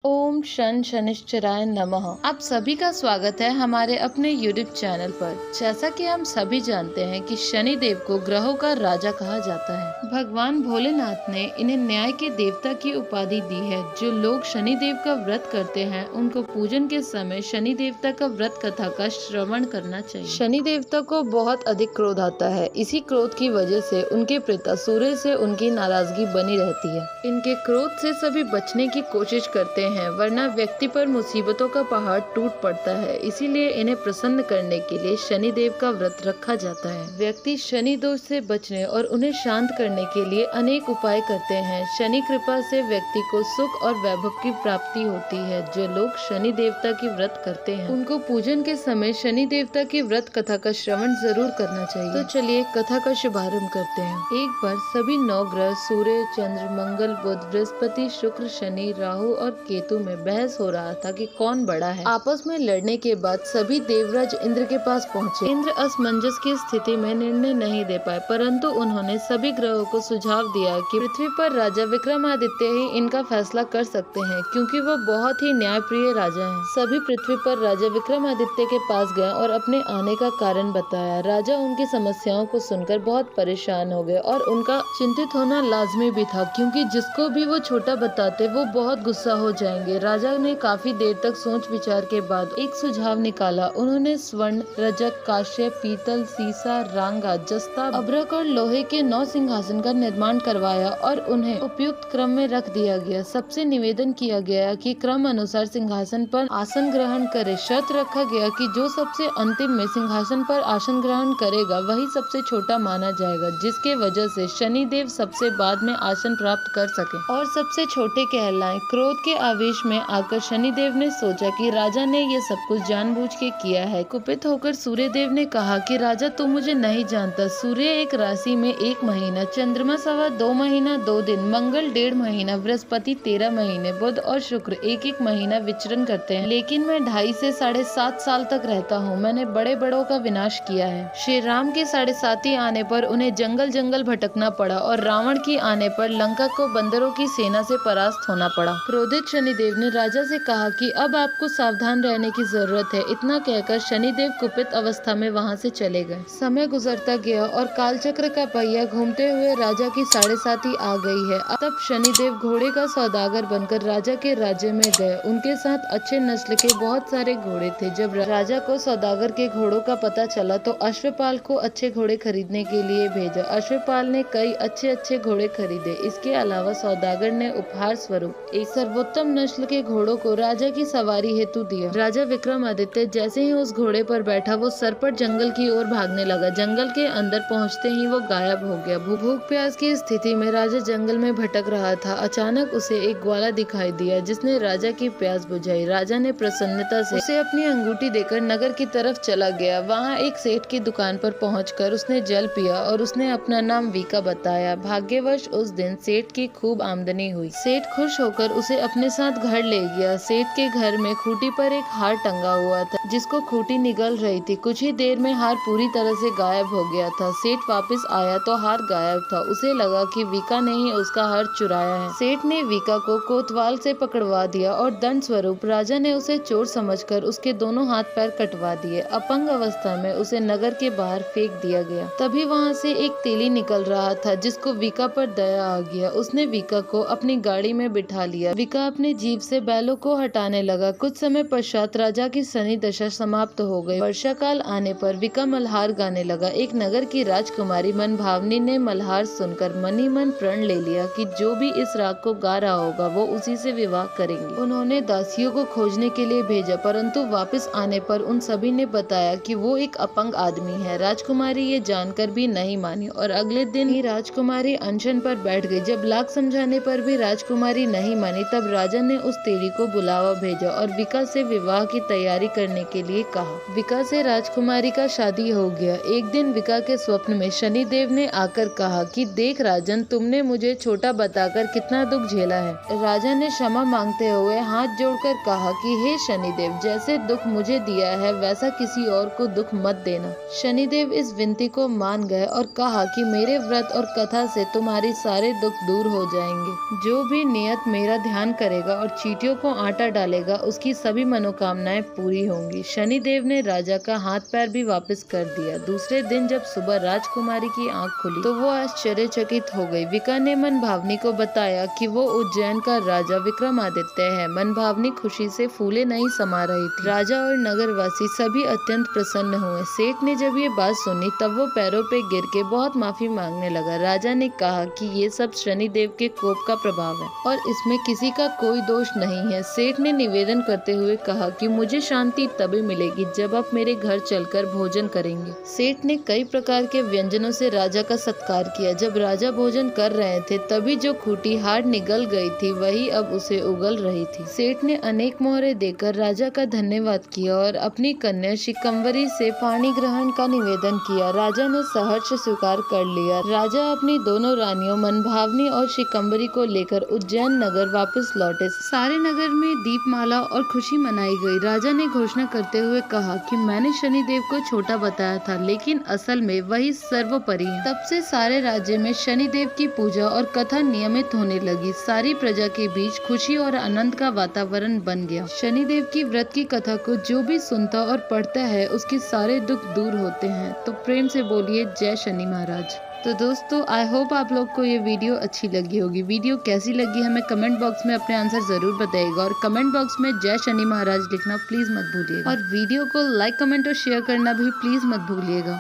ओम शनिश्चराय नमः। आप सभी का स्वागत है हमारे अपने यूट्यूब चैनल पर। जैसा कि हम सभी जानते हैं कि शनि देव को ग्रहों का राजा कहा जाता है। भगवान भोलेनाथ ने इन्हें न्याय के देवता की उपाधि दी है। जो लोग शनि देव का व्रत करते हैं उनको पूजन के समय शनि देवता का व्रत कथा का श्रवण करना चाहिए। शनि देवता को बहुत अधिक क्रोध आता है। इसी क्रोध की वजह से उनके पिता सूर्य से उनकी नाराजगी बनी रहती है। इनके क्रोध से सभी बचने की कोशिश करते हैं, वरना व्यक्ति पर मुसीबतों का पहाड़ टूट पड़ता है। इसीलिए इन्हें प्रसन्न करने के लिए शनि देव का व्रत रखा जाता है। व्यक्ति शनि दोष से बचने और उन्हें शांत करने के लिए अनेक उपाय करते हैं। शनि कृपा से व्यक्ति को सुख और वैभव की प्राप्ति होती है। जो लोग शनि देवता की व्रत करते हैं उनको पूजन के समय शनि देवता की व्रत कथा का श्रवण जरूर करना चाहिए। तो चलिए कथा का शुभारंभ करते हैं। एक बार सभी 9 ग्रह सूर्य, चंद्र, मंगल, बुध, बृहस्पति, शुक्र, शनि, राहु और केतु में बहस हो रहा था कि कौन बड़ा है। आपस में लड़ने के बाद सभी देवराज इंद्र के पास पहुंचे। इंद्र असमंजस की स्थिति में निर्णय नहीं दे पाए, परंतु उन्होंने सभी ग्रहों को सुझाव दिया कि पृथ्वी पर राजा विक्रमादित्य ही इनका फैसला कर सकते हैं, क्योंकि वो बहुत ही न्यायप्रिय राजा हैं। सभी पृथ्वी पर राजा विक्रमादित्य के पास गए और अपने आने का कारण बताया। राजा उनकी समस्याओं को सुनकर बहुत परेशान हो गए और उनका चिंतित होना लाजमी भी था, क्योंकि जिसको भी वो छोटा बताते वो बहुत गुस्सा हो जाएंगे। राजा ने काफी देर तक सोच विचार के बाद एक सुझाव निकाला। उन्होंने स्वर्ण, रजत, कांस्य, पीतल, सीसा, रांगा, जस्ता, अभ्रक और लोहे के 9 सिंहासन का निर्माण करवाया और उन्हें उपयुक्त क्रम में रख दिया गया। सबसे निवेदन किया गया कि क्रम अनुसार सिंहासन पर आसन ग्रहण करे। शर्त रखा गया कि जो सबसे अंतिम में सिंहासन पर आसन ग्रहण करेगा वही सबसे छोटा माना जाएगा, जिसके वजह से शनि देव सबसे बाद में आसन प्राप्त कर सके और सबसे छोटे कहलाएं। क्रोध के आवेश में आकर शनि देव ने सोचा कि राजा ने ये सब कुछ जानबूझ के किया है। कुपित होकर सूर्य देव ने कहा कि राजा तू मुझे नहीं जानता। सूर्य एक राशि में 1 महीना, चंद्रमा 2.25 महीना 2 दिन, मंगल 1.5 महीना, बृहस्पति 13 महीने, बुध और शुक्र 1-1 महीना विचरण करते हैं, लेकिन मैं 2.5 से 7.5 साल तक रहता हूँ। मैंने बड़े बड़ों का विनाश किया है। श्री राम के 7.5 आने पर उन्हें जंगल जंगल भटकना पड़ा और रावण की आने पर लंका को बंदरों की सेना से परास्त होना पड़ा। क्रोधित शनिदेव ने राजा से कहा कि अब आपको सावधान रहने की जरूरत है। इतना कहकर शनिदेव कुपित अवस्था में वहां से चले गए। समय गुजरता गया और कालचक्र का पहिया घूमते हुए राजा की 7.5 आ गई है। तब शनिदेव घोड़े का सौदागर बनकर राजा के राज्य में गए। उनके साथ अच्छे नस्ल के बहुत सारे घोड़े थे। जब राजा को सौदागर के घोड़ों का पता चला तो अश्वपाल को अच्छे घोड़े खरीदने के लिए भेजा। अश्वपाल ने कई अच्छे घोड़े खरीदे। इसके अलावा सौदागर ने उपहार स्वरूप एक सर्वोत्तम नस्ल के घोड़ों को राजा की सवारी हेतु दिया। राजा विक्रमादित्य जैसे ही उस घोड़े पर बैठा वो सरपट जंगल की ओर भागने लगा। जंगल के अंदर पहुंचते ही वो गायब हो गया। भूख प्यास की स्थिति में राजा जंगल में भटक रहा था। अचानक उसे एक ग्वाला दिखाई दिया जिसने राजा की प्यास बुझाई। राजा ने प्रसन्नता से उसे अपनी अंगूठी देकर नगर की तरफ चला गया। वहाँ एक सेठ की दुकान पर पहुंचकर उसने जल पिया और उसने अपना नाम वीका बताया। भाग्यवश उस दिन सेठ की खूब आमदनी हुई। सेठ खुश होकर उसे अपने साथ घर ले गया। सेठ के घर में खूंटी पर एक हार टंगा हुआ था जिसको खूंटी निगल रही थी। कुछ ही देर में हार पूरी तरह से गायब हो गया था। सेठ वापस आया तो हार गायब था। उसे लगा कि वीका ने ही उसका हार चुराया है। सेठ ने वीका को कोतवाल से पकड़वा दिया और दंड स्वरूप राजा ने उसे चोर समझकर उसके दोनों हाथ पैर कटवा दिए। अपंग अवस्था में उसे नगर के बाहर फेंक दिया गया। तभी वहाँ से एक तेली निकल रहा था जिसको वीका पर दया आ गया। उसने वीका को अपनी गाड़ी में बिठा लिया। वीका अपने जीभ से बैलों को हटाने लगा। कुछ समय पश्चात राजा की शनि दशा समाप्त हो गई। वर्षा काल आने पर वीका मल्हार गाने लगा। एक नगर की राजकुमारी मनभावनी ने मल्हार सुनकर मनी मन प्रण ले लिया कि जो भी इस राग को गा रहा होगा वो उसी से विवाह करेंगे। उन्होंने दासियों को खोजने के लिए भेजा, परंतु वापस आने पर उन सभी ने बताया कि वो एक अपंग आदमी है। राजकुमारी ये जानकर भी नहीं मानी और अगले दिन ही राजकुमारी अनशन पर बैठ गई। जब लाख समझाने पर भी राजकुमारी नहीं मानी तब राजा ने उस तेली को बुलावा भेजा और वीका से विवाह की तैयारी करने के लिए कहा। वीका से राजकुमारी का शादी हो गया। एक दिन वीका के स्वप्न में शनि देव ने आकर कहा कि देख राजन, तुमने मुझे छोटा बताकर कितना दुख झेला है। राजा ने क्षमा मांगते हुए हाथ जोड़कर कहा कि हे शनिदेव, जैसे दुख मुझे दिया है वैसा किसी और को दुख मत देना। शनिदेव इस विनती को मान गए और कहा कि मेरे व्रत और कथा से तुम्हारी सारे दुख दूर हो जाएंगे। जो भी नियत मेरा ध्यान करेगा और चींटियों को आटा डालेगा उसकी सभी मनोकामनाएं पूरी होंगी। शनिदेव ने राजा का हाथ पैर भी वापस कर दिया। दूसरे दिन जब सुबह राजकुमारी की आंख खुली तो वो आश्चर्यचकित हो गई। विका ने मनभावनी को बताया कि वो उज्जैन का राजा विक्रमादित्य है। मनभावनी खुशी से फूले नहीं समा रही थी। राजा और नगरवासी सभी अत्यंत प्रसन्न हुए। सेठ ने जब ये बात सुनी तब वो पैरों पे गिर के बहुत माफी मांगने लगा। राजा ने कहा कि ये सब शनिदेव के कोप का प्रभाव है और इसमें किसी का कोई दोष नहीं है। सेठ ने निवेदन करते हुए कहा कि मुझे शांति तभी मिलेगी जब आप मेरे घर चलकर भोजन करेंगे। सेठ ने कई प्रकार के व्यंजनों से राजा का सत्कार किया। जब राजा भोजन कर रहे थे तभी जो खूंटी हाड़ निगल गई थी वही अब उसे उगल रही थी। सेठ ने अनेक मोहरे देकर राजा का धन्यवाद किया और अपनी कन्या शिकंवरी से पानी ग्रहण का निवेदन किया। राजा ने सहर्ष स्वीकार कर लिया। राजा अपनी दोनों रानियों मनभावनी और शिकंवरी को लेकर उज्जैन नगर वापस लौटे। सारे नगर में दीपमाला और खुशी मनाई गई। राजा ने घोषणा करते हुए कहा कि मैंने शनिदेव को छोटा बताया था लेकिन असल में वही सर्वोपरि है। तब से सारे राज्य में शनिदेव की पूजा और कथा नियमित होने लगी। सारी प्रजा के बीच खुशी और आनंद का वातावरण बन गया। शनिदेव की व्रत की कथा को जो भी सुनता और पढ़ता है उसके सारे दुख दूर होते हैं। तो प्रेम से बोलिए जय शनि महाराज। तो दोस्तों आई होप आप लोग को ये वीडियो अच्छी लगी होगी। वीडियो कैसी लगी हमें कमेंट बॉक्स में अपने आंसर जरूर बताइएगा और कमेंट बॉक्स में जय शनि महाराज लिखना प्लीज मत भूलिएगा और वीडियो को लाइक कमेंट और शेयर करना भी प्लीज मत भूलिएगा।